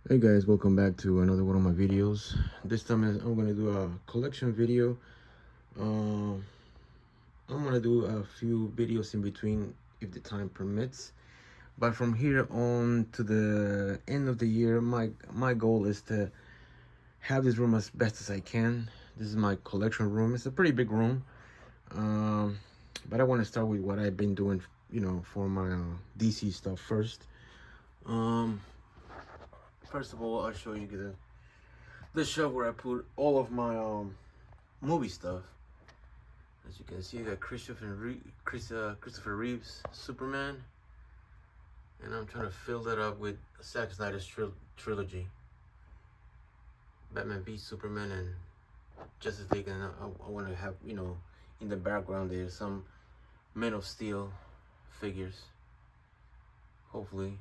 Hey guys, welcome back to another one of my videos. This time I'm gonna do a collection video. Um, I'm gonna do a few videos in between if the time permits. But from here on to the end of the year, my goal is to have this room as best as I can. This is my collection room. It's a pretty big room. Um, but I want to start with what I've been doing, for my DC stuff first. Um, First of all, I'll show you the shelf where I put all of my movie stuff. As you can see, I got Christopher Reeves Superman, and I'm trying to fill that up with Zack Snyder's trilogy, Batman v Superman and Justice League, and I want to have in the background there's some Men of Steel figures. Hopefully,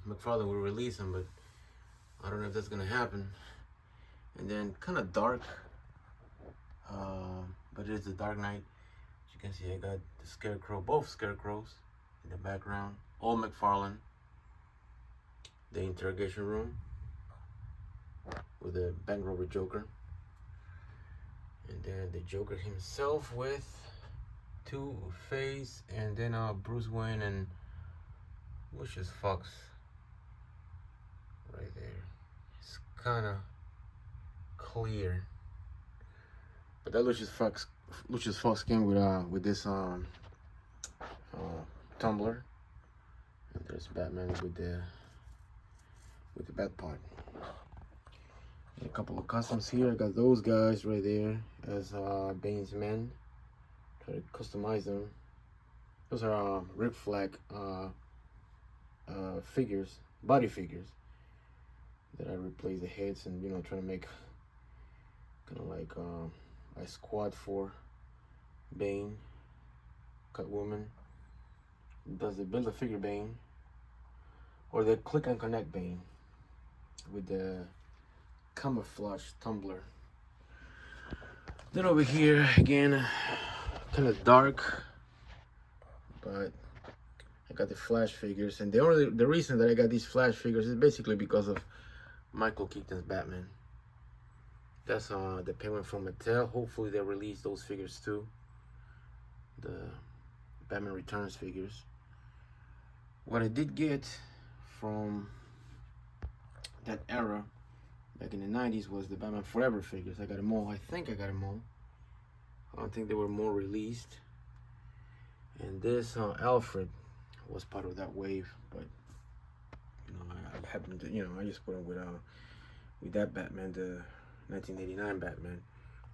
McFarlane will release them, but I don't know if that's gonna happen. And then kind of dark, but it is the Dark Knight. As you can see, I got the Scarecrow, both Scarecrows in the background. All McFarlane. The interrogation room with the bank robber Joker. And then the Joker himself with Two-Face, and then Bruce Wayne and Lucius Fox right there. It's kind of clear, but that Lucius Fox came with this tumbler, and there's Batman with the bat pod. And a couple of customs here. I got those guys right there as Bane's men. Try to customize them. Those are Rick Flag figures, body figures that I replace the heads, and try to make kind of like a squad for Bane, Catwoman. Does the build a figure Bane, or the click and connect Bane with the camouflage tumbler. Then over here again, kind of dark, but I got the Flash figures, and the reason that I got these Flash figures is basically because of Michael Keaton's Batman. That's the Penguin from Mattel. Hopefully they release those figures too. The Batman Returns figures. What I did get from that era back in the 90s was the Batman Forever figures. I got them all. I think I got them all. I don't think they were more released. And this Alfred was part of that wave, but I happened to I just put him with that Batman, the 1989 Batman,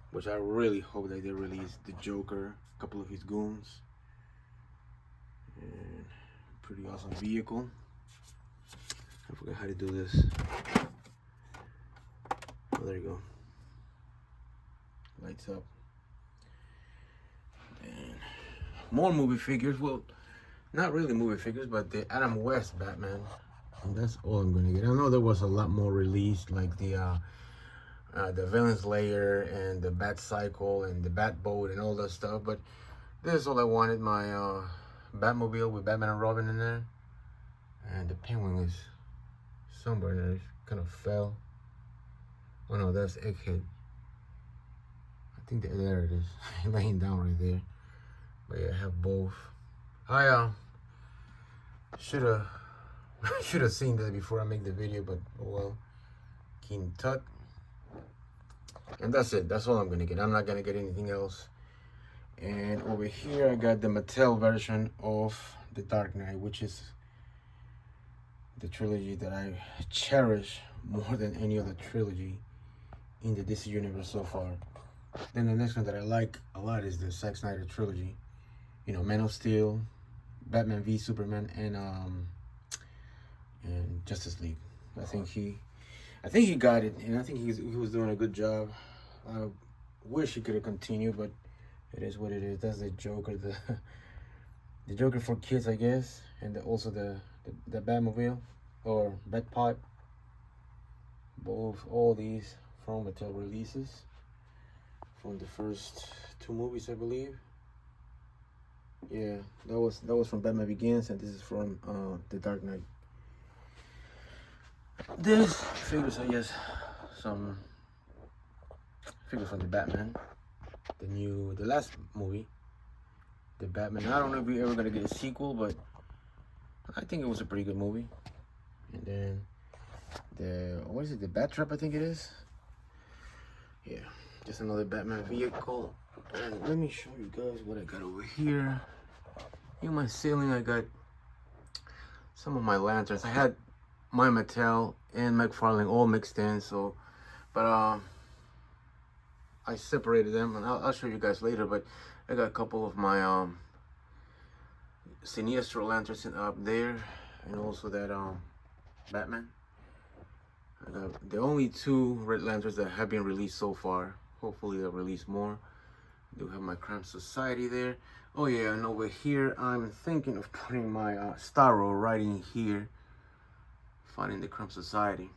which I really hope that they release the Joker, a couple of his goons, and pretty awesome vehicle. I forgot how to do this. Oh, there you go. Lights up. And more movie figures. Well, not really movie figures, but the Adam West Batman. And that's all I'm gonna get. I know there was a lot more released, like the Villain's Lair and the Bat Cycle and the Bat Boat and all that stuff. But this is all I wanted. My Batmobile with Batman and Robin in there, and the Penguin is somewhere in there. It kind of fell. Oh no, that's Egghead. I think there it is, laying down right there. But yeah, I have both. I should have seen that before I make the video, but oh well. Keen Tut. And that's it. That's all I'm gonna get. I'm not gonna get anything else. And over here I got the Mattel version of the Dark Knight, which is the trilogy that I cherish more than any other trilogy in the DC universe so far. Then the next one that I like a lot is the Zack Snyder trilogy. Man of Steel, Batman v Superman, and Justice League. I think he got it, and I think he was doing a good job. I wish he could have continued, but it is what it is. That's the Joker, the Joker for kids, I guess, and also the Batmobile or Batpod. All these from Mattel releases from the first two movies, I believe. Yeah, that was from Batman Begins, and this is from The Dark Knight. This figures are just some figures from the Batman, the last movie, the Batman. I don't know if we're ever gonna get a sequel, but I think it was a pretty good movie. And then what is it? The Bat Trap, I think it is. Yeah, just another Batman vehicle. And let me show you guys what I got over here. In my ceiling, I got some of my lanterns. I had my Mattel and McFarlane all mixed in, so but I separated them, and I'll show you guys later. But I got a couple of my Sinestro lanterns up there, and also that Batman. I got the only 2 red lanterns that have been released so far. Hopefully they'll release more. I do have my Crime Society there. Oh yeah, and over here I'm thinking of putting my Starro right in here, finding the Crime Society.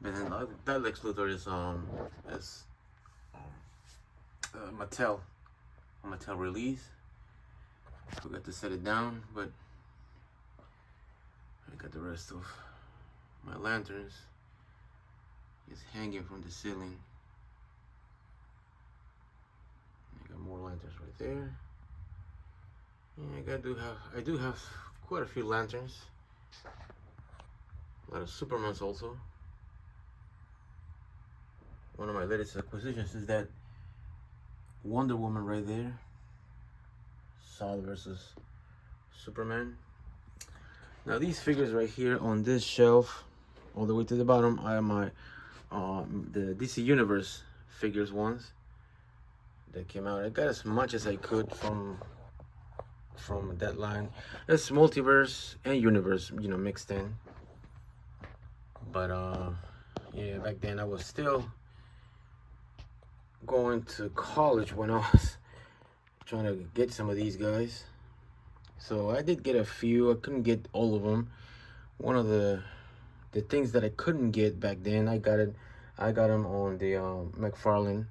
But then that Lex Luthor is Mattel, a Mattel release. Forgot to set it down, but I got the rest of my lanterns is hanging from the ceiling. I got more lanterns right there. And I do have quite a few lanterns. A lot of Supermans also. One of my latest acquisitions is that Wonder Woman right there. Saul versus Superman. Now these figures right here on this shelf, all the way to the bottom, are my the DC Universe figures ones that came out. I got as much as I could from that line. It's Multiverse and Universe, you know, mixed in. But yeah, back then I was still going to college when I was trying to get some of these guys. So I did get a few. I couldn't get all of them. One of the things that I couldn't get back then, I got them on the McFarlane.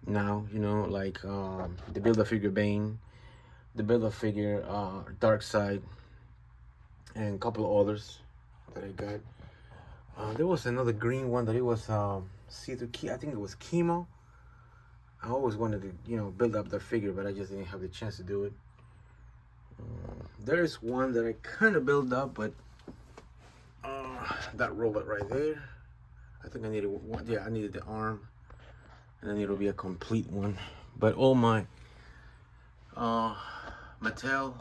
Now, you know, like the Build-A-Figure Bane, the Build-A-Figure Darkseid, and a couple of others that I got. There was another green one that it was see-through key. I think it was Chemo. I always wanted to, you know, build up the figure, but I just didn't have the chance to do it. There is one that I kind of built up, but that robot right there, I think I needed one. Yeah, I needed the arm, and then it'll be a complete one. But all my Mattel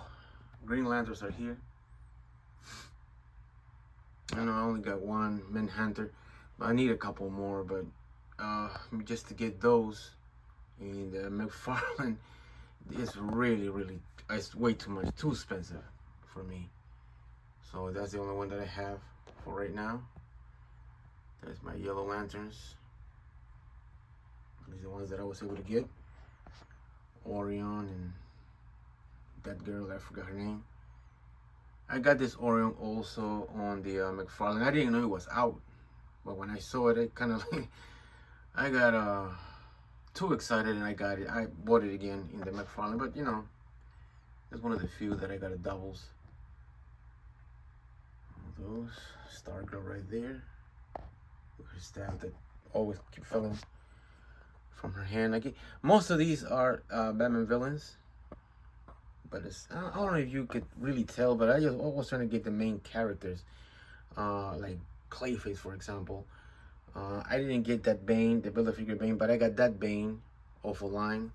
Green Lanterns are here. I know I only got one Manhunter, but I need a couple more. But just to get those, and McFarlane is really, it's way too much, too expensive for me. So that's the only one that I have for right now. There's my yellow lanterns. These are the ones that I was able to get. Orion and that girl, I forgot her name. I got this Orion also on the McFarlane. I didn't know it was out, but when I saw it, it kind of like, I got too excited and I got it. I bought it again in the McFarlane, but you know, it's one of the few that I got a doubles. All those. Stargirl right there. Look at her staff that always keep falling from her hand. Most of these are Batman villains, but I don't know if you could really tell, but I was trying to get the main characters, like Clayface, for example. I didn't get that Bane, the Build-A-Figure Bane, but I got that Bane off a line.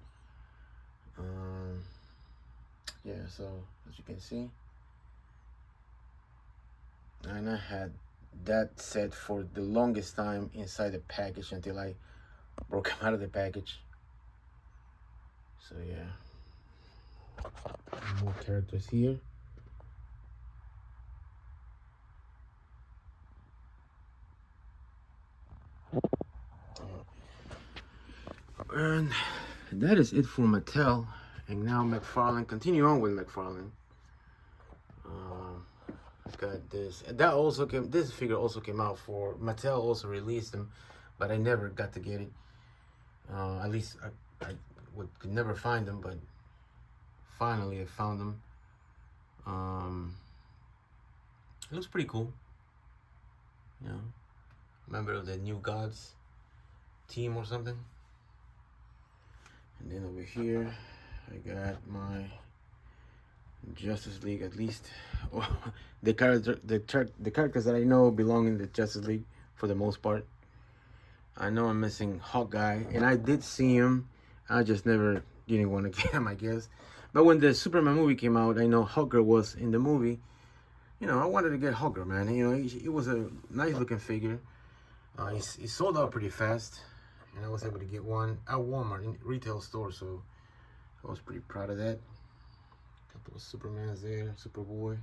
Yeah, so as you can see, and I had that set for the longest time inside the package until I broke him out of the package. So yeah, more characters here. And that is it for Mattel. And now McFarlane. Continue on with McFarlane. Got this. That also came. This figure also came out for Mattel. Also released them, but I never got to get it. At least I could never find them, but finally I found them. It looks pretty cool. You know, member of the New Gods team or something. And then over here, I got my Justice League, at least the characters that I know belong in the Justice League for the most part. I know I'm missing Hawkeye, and I did see him. I just never didn't want to get him, I guess. But when the Superman movie came out, I know Hawker was in the movie. You know, I wanted to get Hawker, man. You know, it was a nice looking figure. He sold out pretty fast, and I was able to get one at Walmart in retail store, so I was pretty proud of that. Couple of Supermans there, Superboy.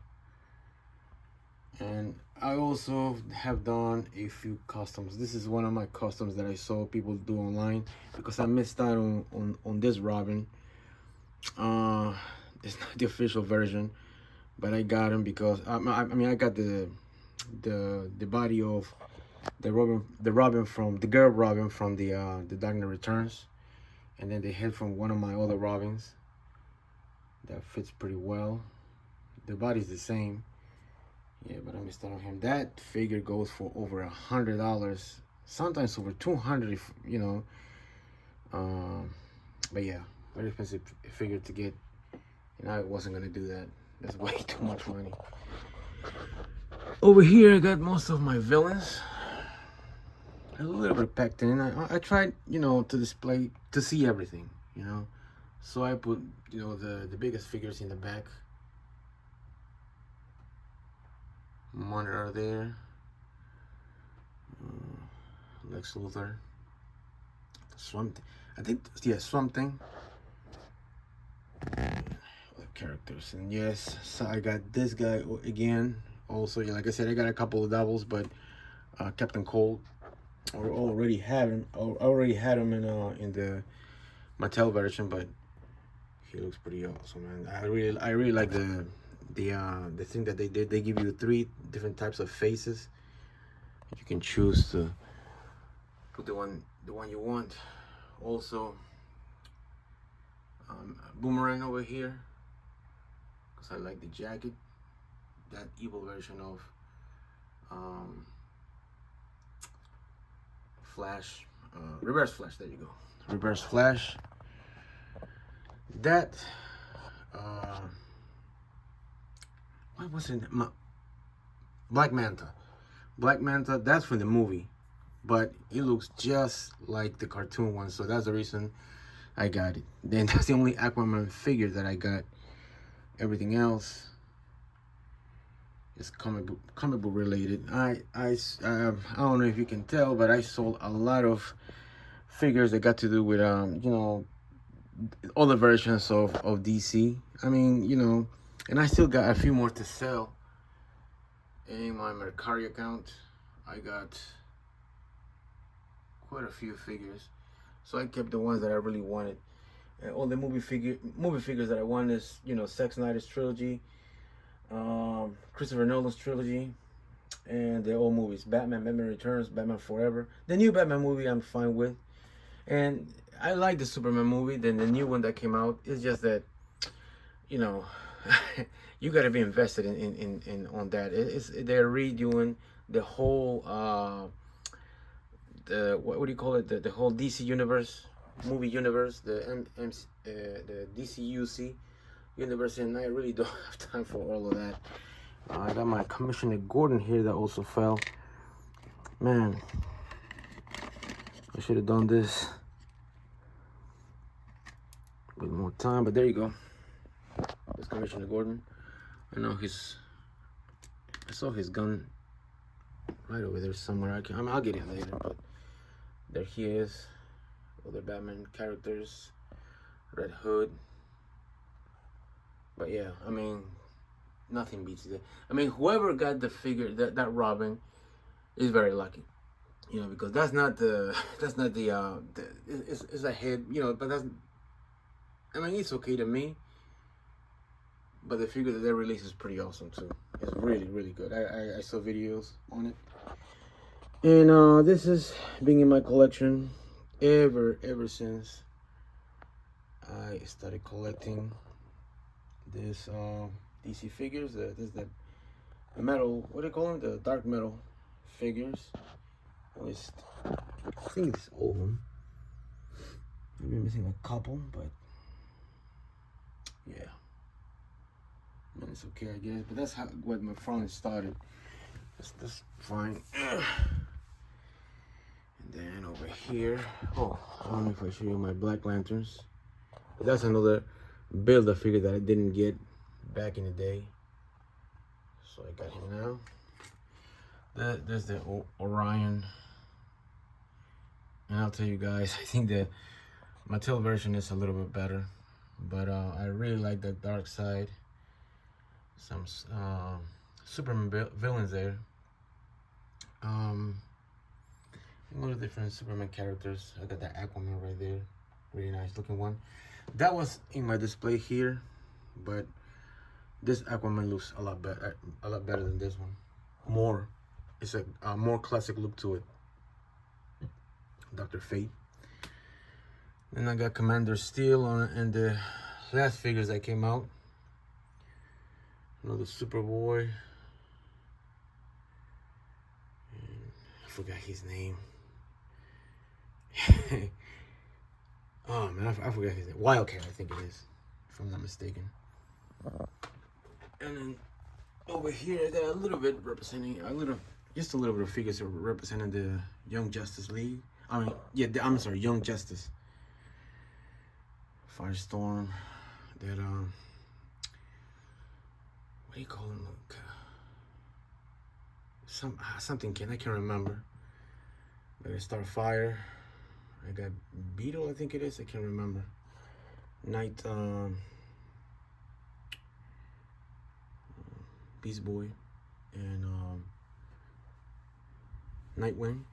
And I also have done a few customs. This is one of my customs that I saw people do online because I missed out on this Robin. It's not the official version, but I got him because I mean I got the body of the Robin from the girl Robin from the Dark Knight Returns, and then the head from one of my other Robins. That fits pretty well. The body's the same. Yeah, but I missed out on him. That figure goes for over $100, sometimes over $200, if, you know. But yeah, very expensive figure to get, and I wasn't gonna do that. That's way too much money. Over here, I got most of my villains. A little bit packed in. I tried, you know, to display, to see everything, you know. So I put, you know, the biggest figures in the back. Monitor there. Lex Luthor. Swamp. I think, yeah, Swamp Thing. The characters, and yes, so I got this guy again. Also, yeah, like I said, I got a couple of doubles, but Captain Cold, I already had him. I already had him in the Mattel version, but he looks pretty awesome, man. I really like the thing that they did. They give you 3 different types of faces. You can choose to put the one you want. Also, Boomerang over here, because I like the jacket. That evil version of Flash, Reverse Flash. There you go, Reverse Flash. That what was it? Black Manta. Black Manta. That's from the movie, but it looks just like the cartoon one, so that's the reason I got it. Then that's the only Aquaman figure that I got. Everything else is comic book related. I don't know if you can tell, but I sold a lot of figures that got to do with you know, all the versions of DC. I mean, you know, and I still got a few more to sell. In my Mercari account, I got quite a few figures, so I kept the ones that I really wanted. And all the movie figures that I want is, you know, Zack Snyder's trilogy, Christopher Nolan's trilogy, and the old movies: Batman Returns, Batman Forever. The new Batman movie I'm fine with, and I like the Superman movie. Then the new one that came out, it's just that, you know, you got to be invested in on that. They're redoing the whole the what do you call it, the whole DC universe, movie universe, the DCUC universe, and I really don't have time for all of that. I got my Commissioner Gordon here that also fell. Man, I should have done this with more time, but there you go. This Commissioner Gordon. I know I saw his gun right over there somewhere. I'll get it later, but there he is. Other Batman characters, Red Hood. But yeah, I mean, nothing beats it. I mean, whoever got the figure, that Robin, is very lucky. You know, because that's not the it's a head, you know, but that's, I mean, it's okay to me. But the figure that they released is pretty awesome too. It's really, really good. I saw videos on it. And this has been in my collection ever since I started collecting this DC figures. This is the metal, what do they call them? The dark metal figures. At least, I think it's all of them. Maybe missing a couple, but yeah. I mean, it's okay, I guess. But that's how what McFarlane started. That's fine. And then over here, oh, I don't know if I show you my Black Lanterns. But that's another builder figure that I didn't get back in the day. So I got him now. There's the Orion. And I'll tell you guys, I think the Mattel version is a little bit better. But I really like the dark side. Some Superman villains there. A lot of different Superman characters. I got that Aquaman right there. Really nice looking one. That was in my display here, but this Aquaman looks a lot better than this one. It's a more classic look to it. Dr. Fate. Then I got Commander Steel and the last figures that came out. Another Superboy. I forgot his name. Oh man, I forgot his name. Wildcat, I think it is, if I'm not mistaken. And then over here, I got a little bit representing just a little bit of figures representing the Young Justice League. I mean, yeah, I'm sorry, Young Justice. Firestorm. That what do you call him? Something I can't remember. I got Starfire. I got Beetle, I think it is. I can't remember. Night, Beast Boy, and Nightwing.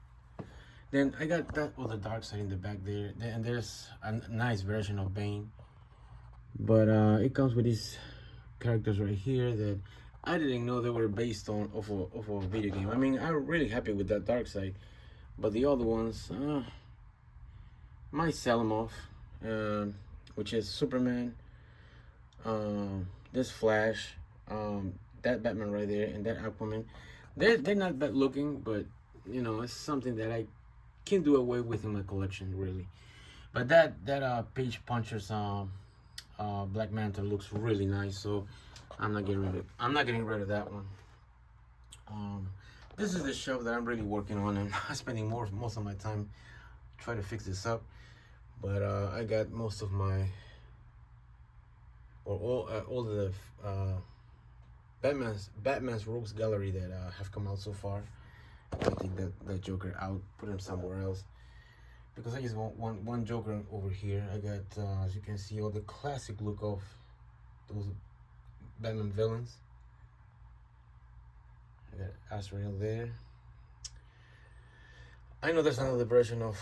Then I got that other dark side in the back there, and there's a nice version of Bane. But it comes with these characters right here that I didn't know they were based on of a video game. I mean, I'm really happy with that dark side, but the other ones might sell them off. Which is Superman, this Flash, that Batman right there, and that Aquaman. They're not bad looking, but you know, it's something that I can do away with in my collection, really. But that Page Puncher's Black Manta looks really nice, so I'm not getting rid of that one. This is the shelf that I'm really working on, and I'm spending most of my time trying to fix this up. But I got most of my, or all the Batman's Rogues Gallery that have come out so far. I take that Joker out, put him somewhere else, because I just want one Joker over here. I got, as you can see, all the classic look of those Batman villains. I got Azrael there. I know there's another version of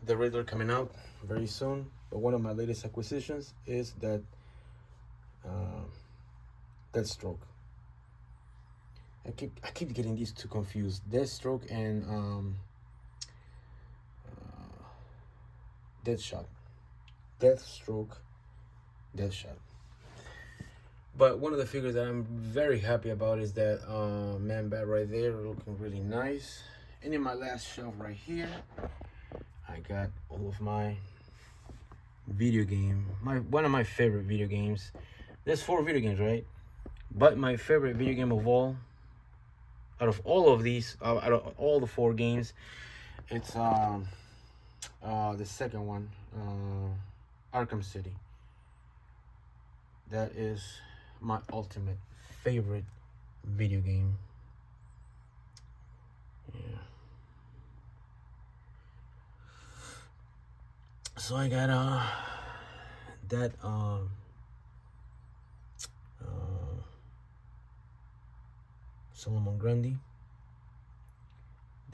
the Riddler coming out very soon, but one of my latest acquisitions is that Deathstroke. I keep getting these two confused. Deathstroke and Deathshot. Deathstroke, Deathshot. But one of the figures that I'm very happy about is that Man-Bat right there, looking really nice. And in my last shelf right here, I got all of my video game, one of my favorite video games. There's 4 video games, right? But my favorite video game of all, out of all of these, out of all the 4 games, it's the second one, Arkham City. That is my ultimate favorite video game. Yeah. So I got that Solomon Grundy,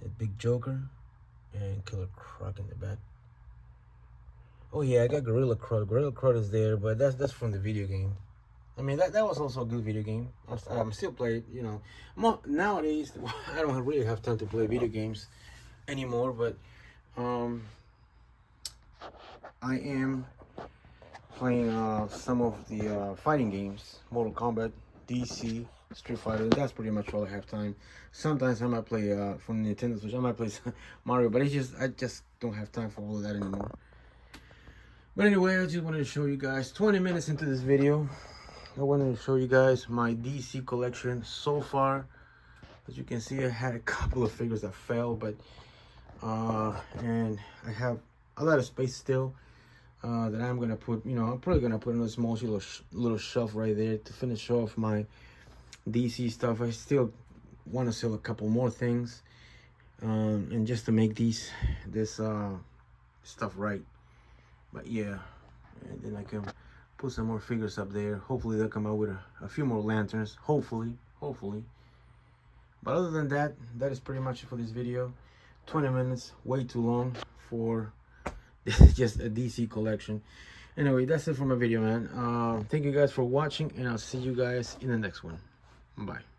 that big Joker, and Killer Croc in the back. Oh yeah, I got Gorilla Croc. Gorilla Croc is there, but that's from the video game. I mean, that was also a good video game. I'm still playing, you know. Nowadays, I don't really have time to play video games anymore, but I am playing some of the fighting games, Mortal Kombat, DC, Street Fighter. That's pretty much all I have time. Sometimes I might play from Nintendo Switch. I might play Mario, but I just don't have time for all of that anymore. But anyway, I just wanted to show you guys 20 minutes into this video. I wanted to show you guys my DC collection so far. As you can see, I had a couple of figures that fell, but and I have a lot of space still that I'm gonna put. You know, I'm probably gonna put in a small little shelf right there to finish off my DC stuff. I still want to sell a couple more things, and just to make this stuff right. But yeah, and then I can put some more figures up there. Hopefully they'll come out with a few more lanterns. Hopefully. But other than that, that is pretty much it for this video. 20 minutes, way too long for just a DC collection. Anyway, that's it for my video, man. Thank you guys for watching, and I'll see you guys in the next one. Bye.